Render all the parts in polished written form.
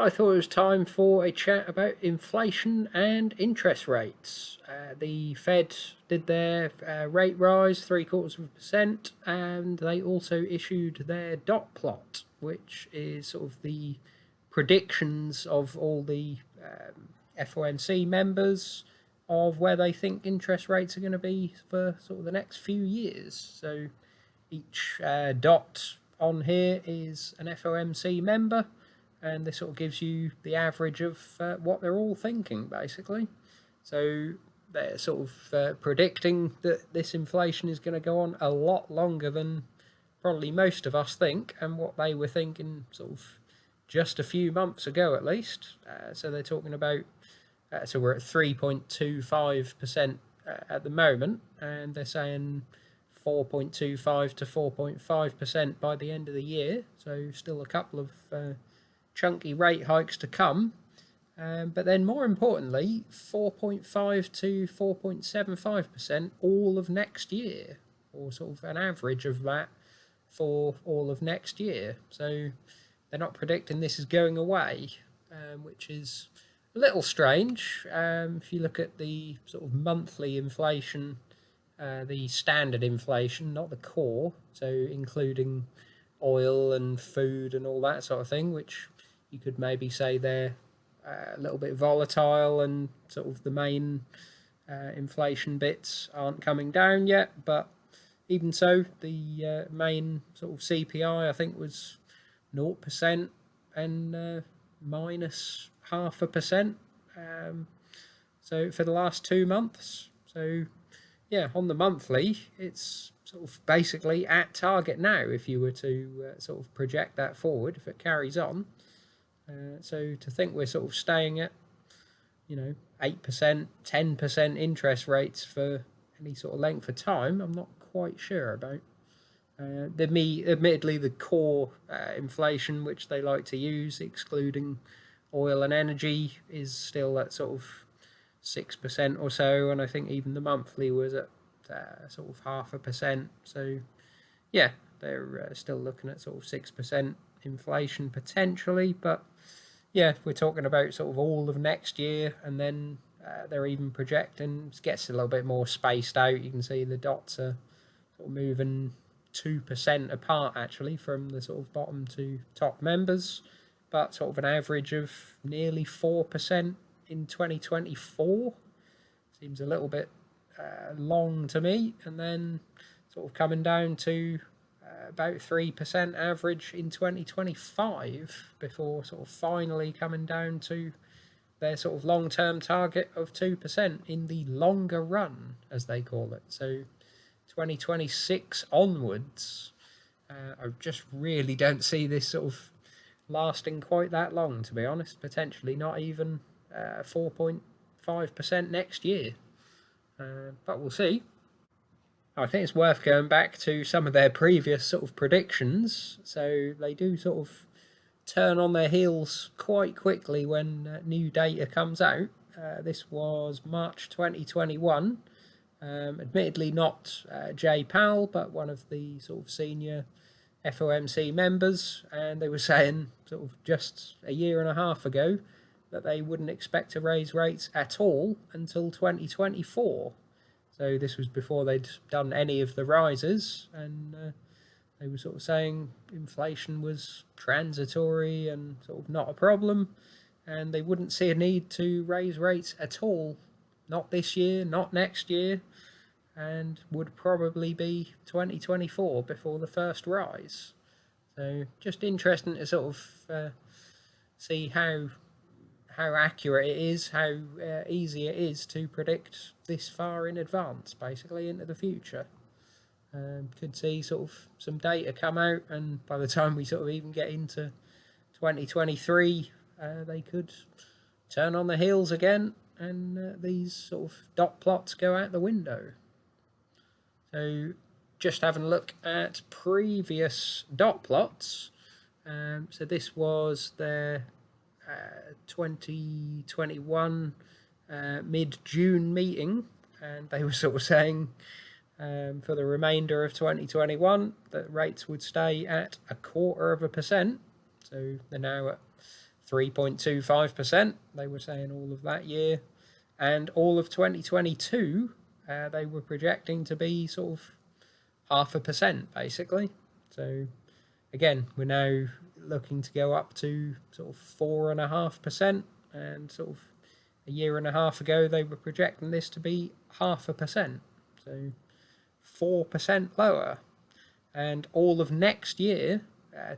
I thought it was time for a chat about inflation and interest rates. The Fed did their rate rise 0.75%, and they also issued their dot plot, which is sort of the predictions of all the FOMC members of where they think interest rates are going to be for sort of the next few years. So each dot on here is an FOMC member, and this sort of gives you the average of what they're all thinking, basically. So they're sort of predicting that this inflation is going to go on a lot longer than probably most of us think, and what they were thinking sort of just a few months ago at least. So they're talking about, so we're at 3.25% at the moment, and they're saying 4.25 to 4.5% by the end of the year. So still a couple of chunky rate hikes to come. But then more importantly, 4.5 to 4.75% all of next year, or sort of an average of that for all of next year. So they're not predicting this is going away, which is a little strange. If you look at the sort of monthly inflation, the standard inflation, not the core, so including oil and food and all that sort of thing, which you could maybe say they're a little bit volatile, and sort of the main inflation bits aren't coming down yet. But even so, the main sort of CPI I think was 0% and minus 0.5%. So for the last 2 months. So yeah, on the monthly, it's sort of basically at target now if you were to sort of project that forward, if it carries on. So to think we're sort of staying at, 8%, 10% interest rates for any sort of length of time, I'm not quite sure about. Admittedly, the core inflation, which they like to use, excluding oil and energy, is still at sort of 6% or so, and I think even the monthly was at sort of 0.5%. So yeah, they're still looking at sort of 6% inflation potentially, but yeah, we're talking about sort of all of next year, and then they're even projecting, it gets a little bit more spaced out. You can see the dots are sort of moving 2% apart actually from the sort of bottom to top members, but sort of an average of nearly 4% in 2024 seems a little bit long to me, and then sort of coming down to about 3% average in 2025 before sort of finally coming down to their sort of long-term target of 2% in the longer run, as they call it. So 2026 onwards, I just really don't see this sort of lasting quite that long, to be honest. Potentially not even 4.5% next year, but we'll see. I think it's worth going back to some of their previous sort of predictions. So they do sort of turn on their heels quite quickly when new data comes out. This was March 2021. Admittedly not Jay Powell, but one of the sort of senior FOMC members, and they were saying sort of just a year and a half ago that they wouldn't expect to raise rates at all until 2024. So this was before they'd done any of the rises, and they were sort of saying inflation was transitory and sort of not a problem, and they wouldn't see a need to raise rates at all, not this year, not next year, and would probably be 2024 before the first rise. So just interesting to sort of see how accurate it is, how easy it is to predict this far in advance, basically into the future. Could see sort of some data come out, and by the time we sort of even get into 2023, they could turn on the heels again, and these sort of dot plots go out the window. So just having a look at previous dot plots. So this was their 2021 mid-June meeting, and they were sort of saying for the remainder of 2021 that rates would stay at 0.25%. So they're now at 3.25%, they were saying all of that year. And all of 2022, they were projecting to be sort of 0.5%, basically. So, again, we're now looking to go up to sort of 4.5%, and sort of a year and a half ago, they were projecting this to be 0.5%. So, 4% lower. And all of next year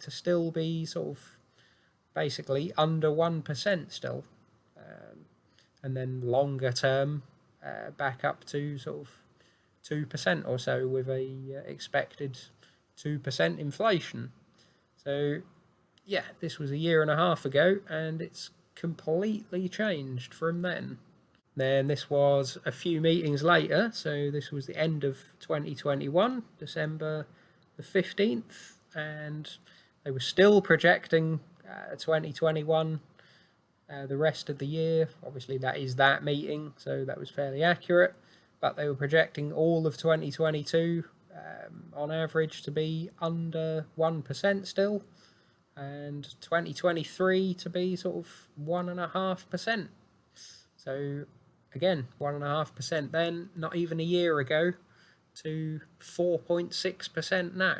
to still be sort of basically under 1% still. And then longer term back up to sort of 2% or so, with a expected 2% inflation. So yeah, this was a year and a half ago, and it's completely changed from then. Then this was a few meetings later, so this was the end of 2021, December the 15th, and they were still projecting 2021, the rest of the year. Obviously, that is that meeting, so that was fairly accurate, but they were projecting all of 2022 on average to be under 1% still, and 2023 to be sort of 1.5%. So again, 1.5% then, not even a year ago, to 4.6% now.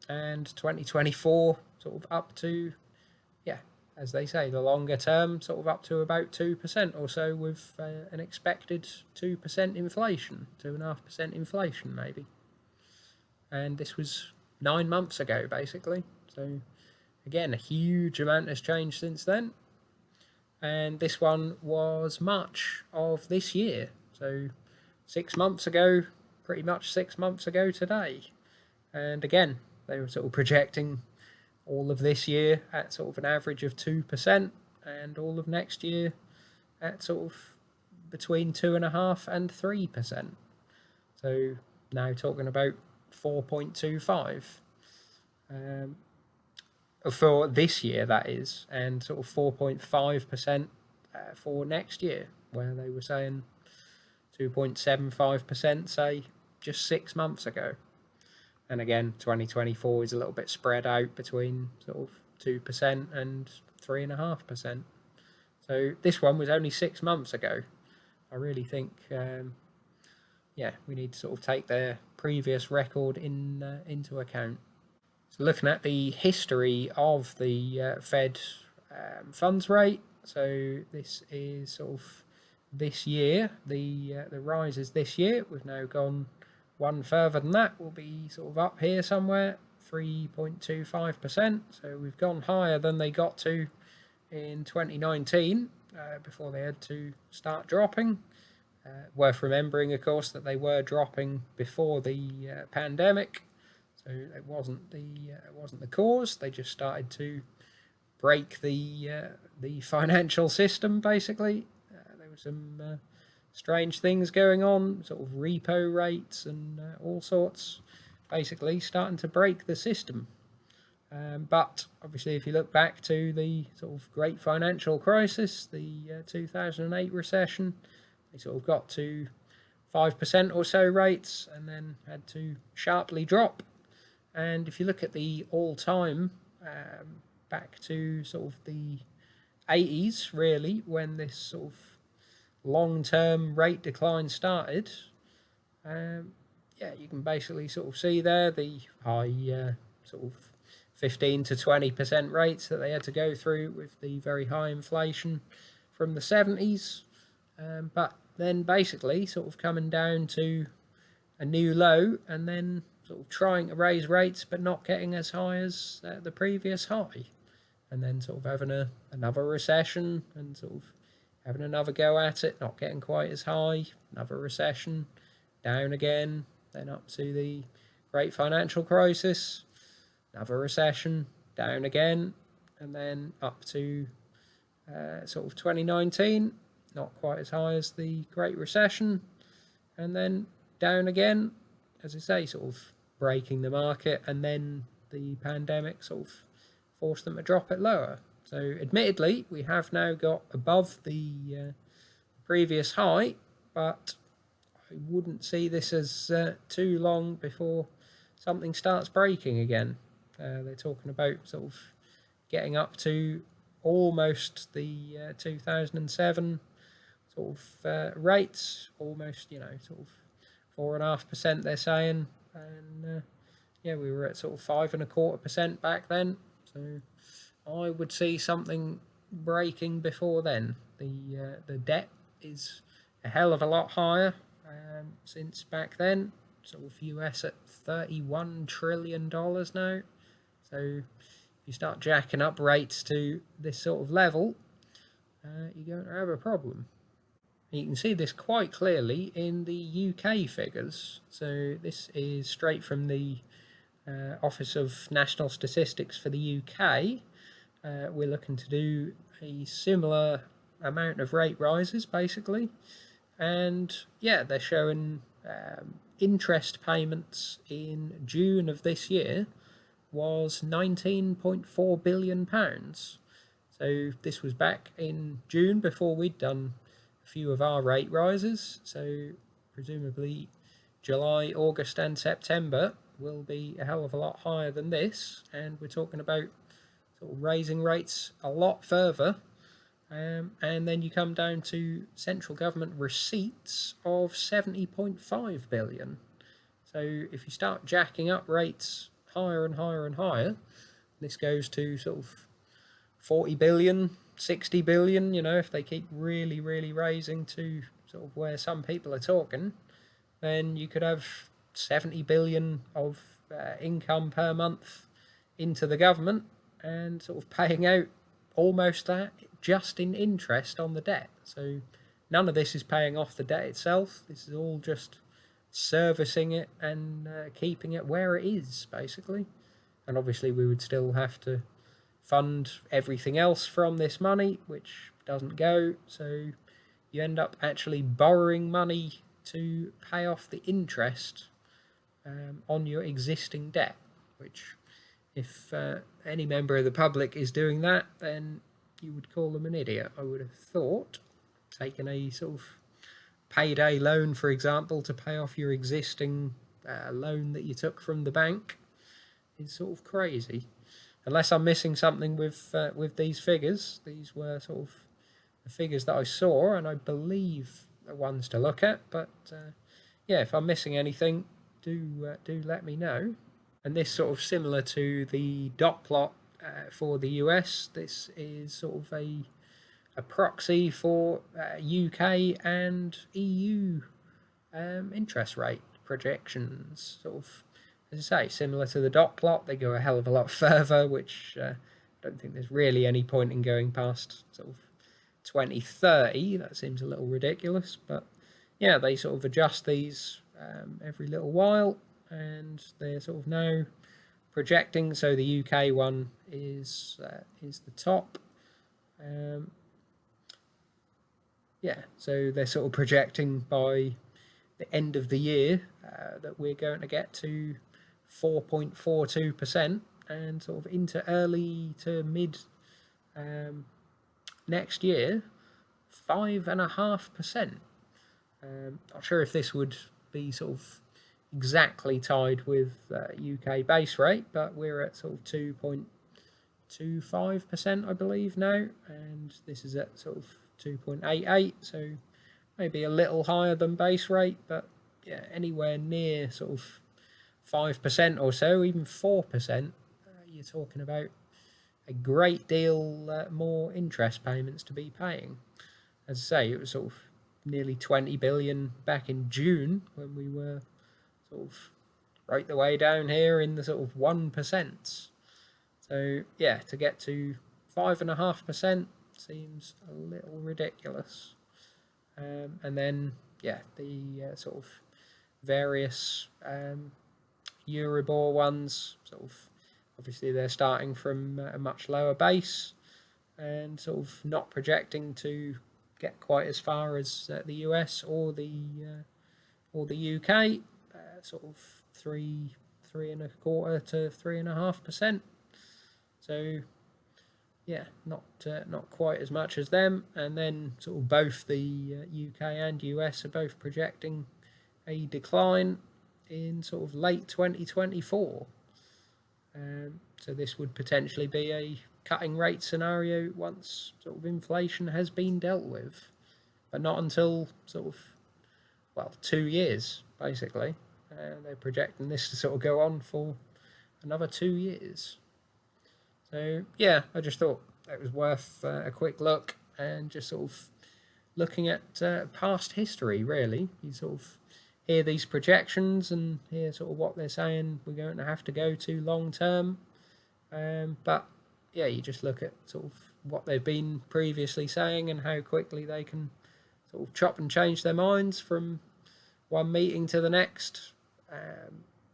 And 2024 sort of up to, yeah, as they say, the longer term, sort of up to about 2% or so, with an expected 2% inflation, 2.5% inflation maybe. And this was 9 months ago, basically. So again, a huge amount has changed since then. And this one was March of this year. So 6 months ago, pretty much 6 months ago today. And again, they were sort of projecting all of this year at sort of an average of 2%, and all of next year at sort of between 2.5% and 3%. So now talking about 4.25 for this year, that is, and sort of 4.5% for next year, where they were saying 2.75%, say, just 6 months ago. And again, 2024 is a little bit spread out between sort of 2% and 3.5%. So this one was only 6 months ago. I really think, we need to sort of take their previous record into account. So looking at the history of the Fed funds rate, so this is sort of this year, the rises this year. We've now gone one further than that. We'll be sort of up here somewhere, 3.25%. So we've gone higher than they got to in 2019 before they had to start dropping. Worth remembering, of course, that they were dropping before the pandemic, so it wasn't the cause. They just started to break the financial system, basically. There were some strange things going on, sort of repo rates and all sorts, basically starting to break the system. But obviously, if you look back to the sort of great financial crisis, the 2008 recession, they sort of got to 5% or so rates and then had to sharply drop. And if you look at the all-time, back to sort of the 80s, really, when this sort of long-term rate decline started, you can basically sort of see there the high sort of 15 to 20% rates that they had to go through with the very high inflation from the 70s. But then basically sort of coming down to a new low, and then sort of trying to raise rates but not getting as high as the previous high, and then sort of having another recession and sort of having another go at it, not getting quite as high, another recession, down again, then up to the great financial crisis, another recession, down again, and then up to sort of 2019, not quite as high as the Great Recession, and then down again, as I say, sort of breaking the market, and then the pandemic sort of forced them to drop it lower. So admittedly, we have now got above the previous high, but I wouldn't see this as too long before something starts breaking again. They're talking about sort of getting up to almost the 2007 sort of rates, almost, sort of 4.5% they're saying, and yeah, we were at sort of 5.25% back then. So I would see something breaking before then. The debt is a hell of a lot higher since back then. Sort of US at $31 trillion now. So if you start jacking up rates to this sort of level, you're going to have a problem. You can see this quite clearly in the UK figures. So this is straight from the Office of National Statistics for the UK. We're looking to do a similar amount of rate rises, basically. And yeah, they're showing interest payments in June of this year was £19.4 billion. So this was back in June before we'd done a few of our rate rises. So presumably July, August and September will be a hell of a lot higher than this. And we're talking about sort of raising rates a lot further. And then you come down to central government receipts of 70.5 billion. So if you start jacking up rates higher and higher and higher, this goes to sort of 40 billion, 60 billion, if they keep really, really raising to sort of where some people are talking, then you could have 70 billion of income per month into the government and sort of paying out almost that just in interest on the debt. So none of this is paying off the debt itself. This is all just servicing it and keeping it where it is, basically. And obviously we would still have to fund everything else from this money, which doesn't go. So you end up actually borrowing money to pay off the interest on your existing debt, which if any member of the public is doing that, then you would call them an idiot, I would have thought. Taking a sort of payday loan, for example, to pay off your existing loan that you took from the bank is sort of crazy. Unless I'm missing something with these figures. These were sort of the figures that I saw, and I believe the ones to look at. But yeah, if I'm missing anything, do let me know. And this sort of similar to the dot plot for the US. This is sort of a proxy for UK and EU interest rate projections. Sort of, as I say, similar to the dot plot. They go a hell of a lot further, which I don't think there's really any point in going past sort of 2030. That seems a little ridiculous, but yeah, they sort of adjust these every little while, and they're sort of now projecting. So the UK one is the top. Yeah, so they're sort of projecting by the end of the year that we're going to get to 4.42%, and sort of into early to mid next year 5.5%. Not sure if this would be sort of exactly tied with UK base rate, but we're at sort of 2.25%, I believe, now, and this is at sort of 2.88, so maybe a little higher than base rate, but yeah, anywhere near sort of 5% or so, even 4%, you're talking about a great deal more interest payments to be paying. As I say, it was sort of nearly 20 billion back in June when we were sort of right the way down here in the sort of 1%. So yeah, to get to 5.5% seems a little ridiculous. And then yeah, the sort of various Euribor ones, sort of obviously they're starting from a much lower base and sort of not projecting to get quite as far as the US or the UK, sort of 3.25% to 3.5%. So yeah, not quite as much as them. And then sort of both the UK and US are both projecting a decline in sort of late 2024. So this would potentially be a cutting rate scenario once sort of inflation has been dealt with, but not until sort of, well, 2 years basically. They're projecting this to sort of go on for another 2 years. So yeah, I just thought it was worth a quick look, and just sort of looking at past history. Really, you sort of hear these projections and hear sort of what they're saying we're going to have to go to long term, but yeah, you just look at sort of what they've been previously saying and how quickly they can sort of chop and change their minds from one meeting to the next.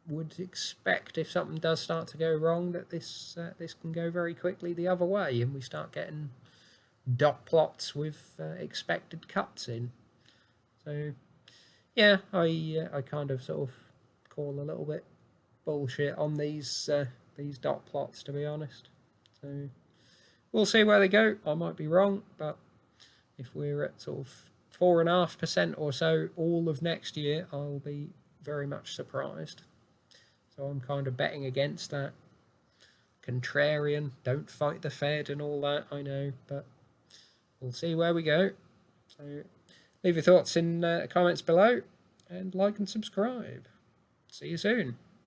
Would expect if something does start to go wrong that this can go very quickly the other way, and we start getting dot plots with expected cuts in. So yeah, I kind of sort of call a little bit bullshit on these dot plots, to be honest. So we'll see where they go. I might be wrong, but if we're at sort of 4.5% or so all of next year, I'll be very much surprised. So I'm kind of betting against that. Contrarian, don't fight the Fed and all that, I know, but we'll see where we go. So leave your thoughts in the comments below, and like and subscribe. See you soon.